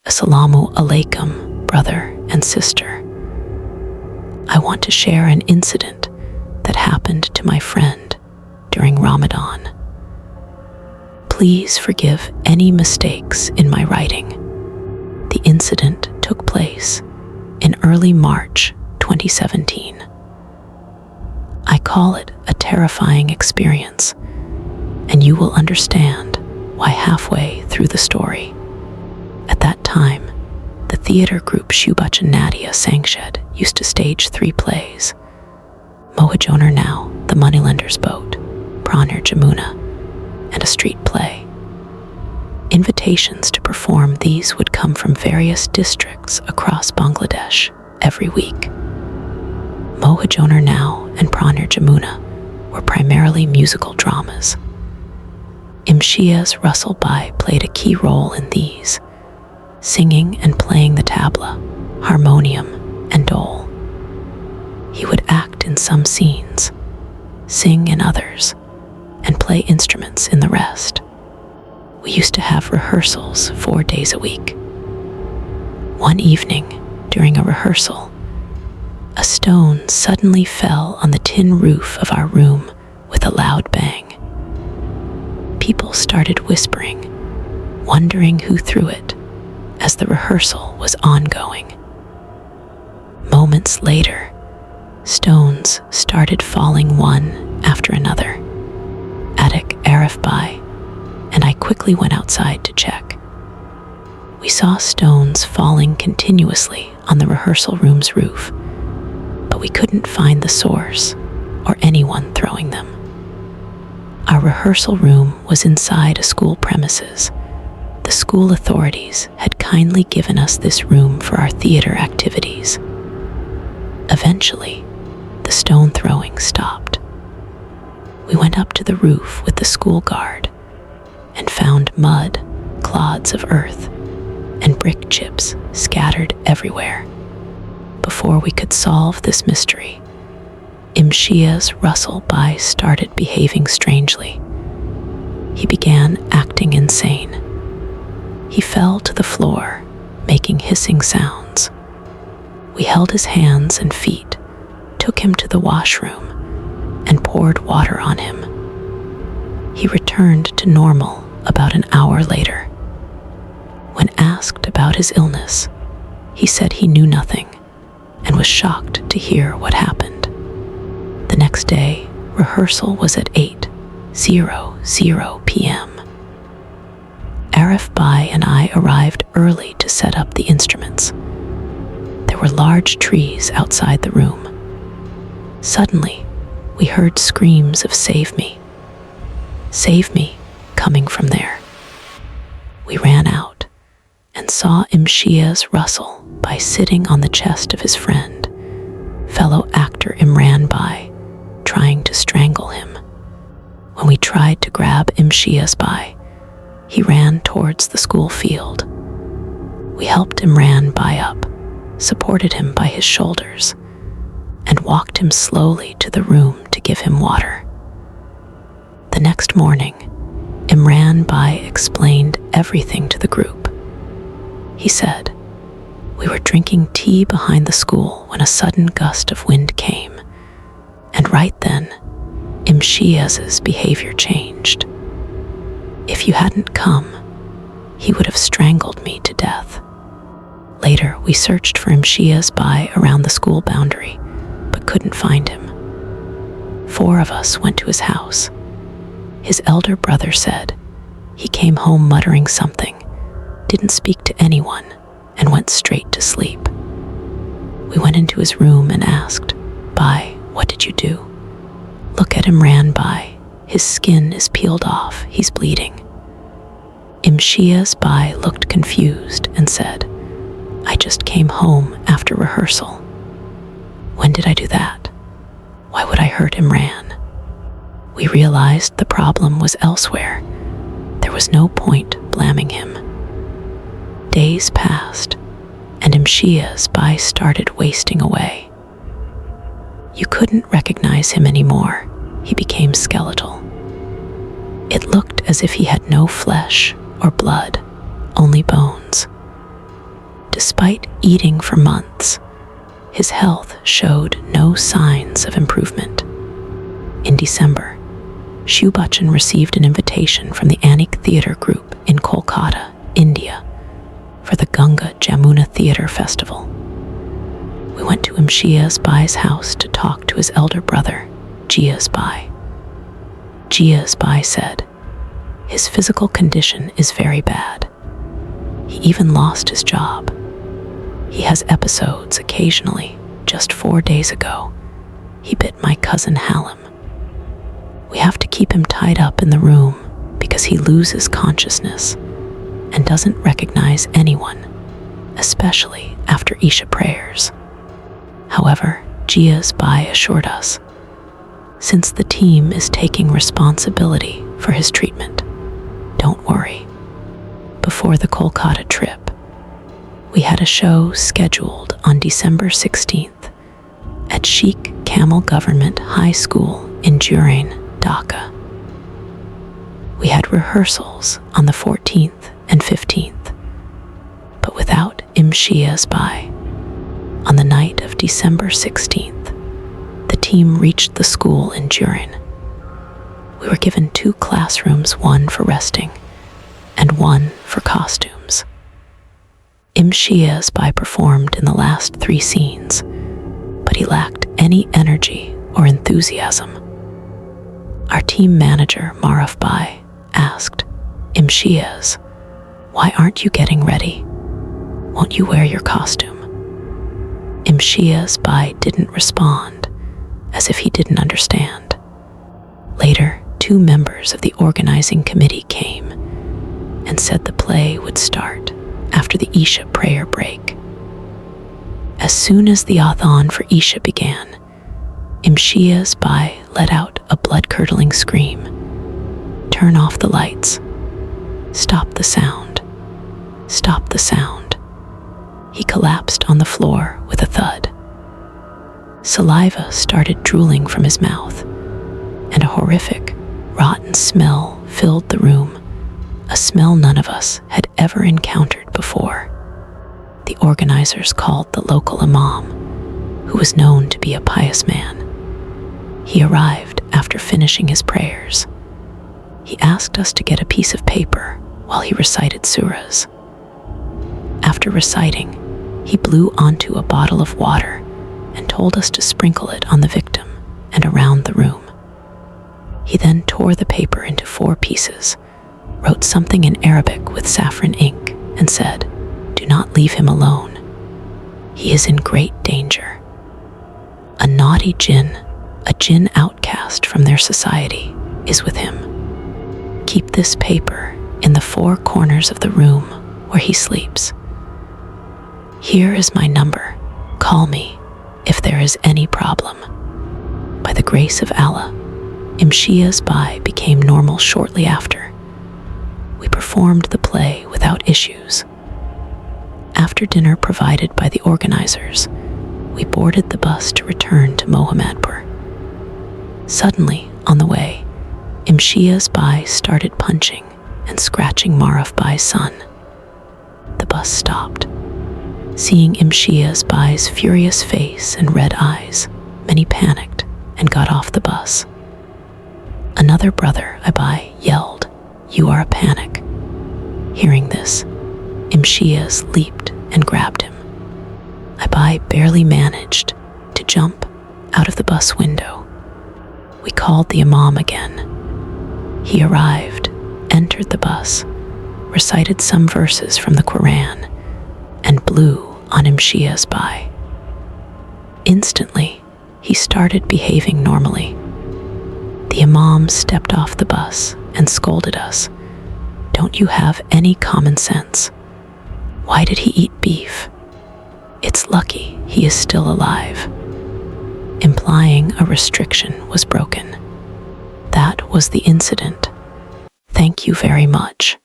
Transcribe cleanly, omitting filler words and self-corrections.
Assalamu alaikum, brother and sister. I want to share an incident that happened to my friend during Ramadan. Please forgive any mistakes in my writing. The incident took place in early March 2017. I call it a terrifying experience, and you will understand why halfway through the story. At that time, the theater group Shubach and Nadia Sangshed used to stage 3 plays: Mohajoner Now, The Moneylender's Boat, Pranir Jamuna, and a street play. Invitations to perform these would come from various districts across Bangladesh every week. Mohajoner Now and Pranir Jamuna were primarily musical dramas. Imtiaz Russell Bai played a key role in these, singing and playing the tabla, harmonium, and dole. He would act in some scenes, sing in others, and play instruments in the rest. We used to have rehearsals 4 days a week. One evening, during a rehearsal, a stone suddenly fell on the tin roof of our room with a loud bang. People started whispering, wondering who threw it, as the rehearsal was ongoing. Moments later, stones started falling one after another. Attic Arif Bai, and I quickly went outside to check. We saw stones falling continuously on the rehearsal room's roof, but we couldn't find the source or anyone throwing them. Our rehearsal room was inside a school premises. The school authorities had kindly given us this room for our theater activities. Eventually, the stone throwing stopped. We went up to the roof with the school guard and found mud, clods of earth, and brick chips scattered everywhere. Before we could solve this mystery, Imtiaz Russell Bai started behaving strangely. He began acting insane. He fell to the floor, making hissing sounds. We held his hands and feet, took him to the washroom, and poured water on him. He returned to normal about an hour later. When asked about his illness, he said he knew nothing and was shocked to hear what happened. The next day, rehearsal was at 8:00 p.m. Arif Bai and I arrived early to set up the instruments. There were large trees outside the room. Suddenly, we heard screams of "Save me! Save me!" coming from there. We ran out and saw Imtiaz Russell Bai sitting on the chest of his friend, fellow actor Imran Bai, trying to strangle him. When we tried to grab Imtiaz Bai, he ran towards the school field. We helped Imran Bai up, supported him by his shoulders, and walked him slowly to the room to give him water. The next morning, Imran Bai explained everything to the group. He said, "We were drinking tea behind the school when a sudden gust of wind came, and right then, Imtiaz's behavior changed. If you hadn't come, he would have strangled me to death." Later, we searched for Imtiaz Bai around the school boundary, but couldn't find him. 4 of us went to his house. His elder brother said he came home muttering something, didn't speak to anyone, and went straight to sleep. We went into his room and asked, "Bai, what did you do?" "Look at Imran Bai. His skin is peeled off. He's bleeding." Imtiaz Bai looked confused and said, "I just came home after rehearsal." "When did I do that? Why would I hurt Imran?" We realized the problem was elsewhere. There was no point blaming him. Days passed, and Imtiaz Bai started wasting away. You couldn't recognize him anymore. He became skeletal. It looked as if he had no flesh or blood, only bones. Despite eating for months, his health showed no signs of improvement. In December, Shiv Bachchan received an invitation from the Anik Theatre Group in Kolkata, India, for the Ganga Jamuna Theatre Festival. We went to Imtiaz Bai's house to talk to his elder brother, Jiaz Bai. Jiaz Bai said, "His physical condition is very bad. He even lost his job. He has episodes occasionally. Just 4 days ago, he bit my cousin Halim. We have to keep him tied up in the room because he loses consciousness and doesn't recognize anyone, especially after Isha prayers." However, Jiaz Bai assured us, since the team is taking responsibility for his treatment, don't worry. Before the Kolkata trip, we had a show scheduled on December 16th at Sheikh Camel Government High School in Jurain, Dhaka. We had rehearsals on the 14th and 15th, but without Imtiaz Bai. On the night of December 16th, the team reached the school in Jurain. We were given 2 classrooms, one for resting and one for costumes. Imtiaz Bai performed in the last 3 scenes, but he lacked any energy or enthusiasm. Our team manager, Maruf Bai, asked, "Imtiaz, why aren't you getting ready? Won't you wear your costume?" Imtiaz Bai didn't respond, as if he didn't understand. Later, 2 members of the organizing committee came and said the play would start after the Isha prayer break. As soon as the Adhan for Isha began, Imtiaz Bai let out a blood-curdling scream. "Turn off the lights. Stop the sound. Stop the sound." He collapsed on the floor with a thud. Saliva started drooling from his mouth, and a horrific, rotten smell filled the room, a smell none of us had ever encountered before. The organizers called the local imam, who was known to be a pious man. He arrived after finishing his prayers. He asked us to get a piece of paper while he recited surahs. After reciting, he blew onto a bottle of water and told us to sprinkle it on the victim and around the room. He then tore the paper into 4 pieces, wrote something in Arabic with saffron ink, and said, "Do not leave him alone. He is in great danger. A naughty jinn, a jinn outcast from their society, is with him. Keep this paper in the 4 corners of the room where he sleeps. Here is my number. Call me if there is any problem." By the grace of Allah, Imtiaz Bai became normal shortly after. We performed the play without issues. After dinner provided by the organizers, we boarded the bus to return to Mohammadpur. Suddenly, on the way, Imtiaz Bai started punching and scratching Maruf Bai's son. The bus stopped. Seeing Imtiaz Bai's furious face and red eyes, many panicked and got off the bus. Another brother, Abai, yelled, "You are a panic." Hearing this, Imtiaz leaped and grabbed him. Abai barely managed to jump out of the bus window. We called the imam again. He arrived, entered the bus, recited some verses from the Quran, and blew on Imtiaz Bai. Instantly, he started behaving normally. The imam stepped off the bus and scolded us. "Don't you have any common sense? Why did he eat beef? It's lucky he is still alive," implying a restriction was broken. That was the incident. Thank you very much.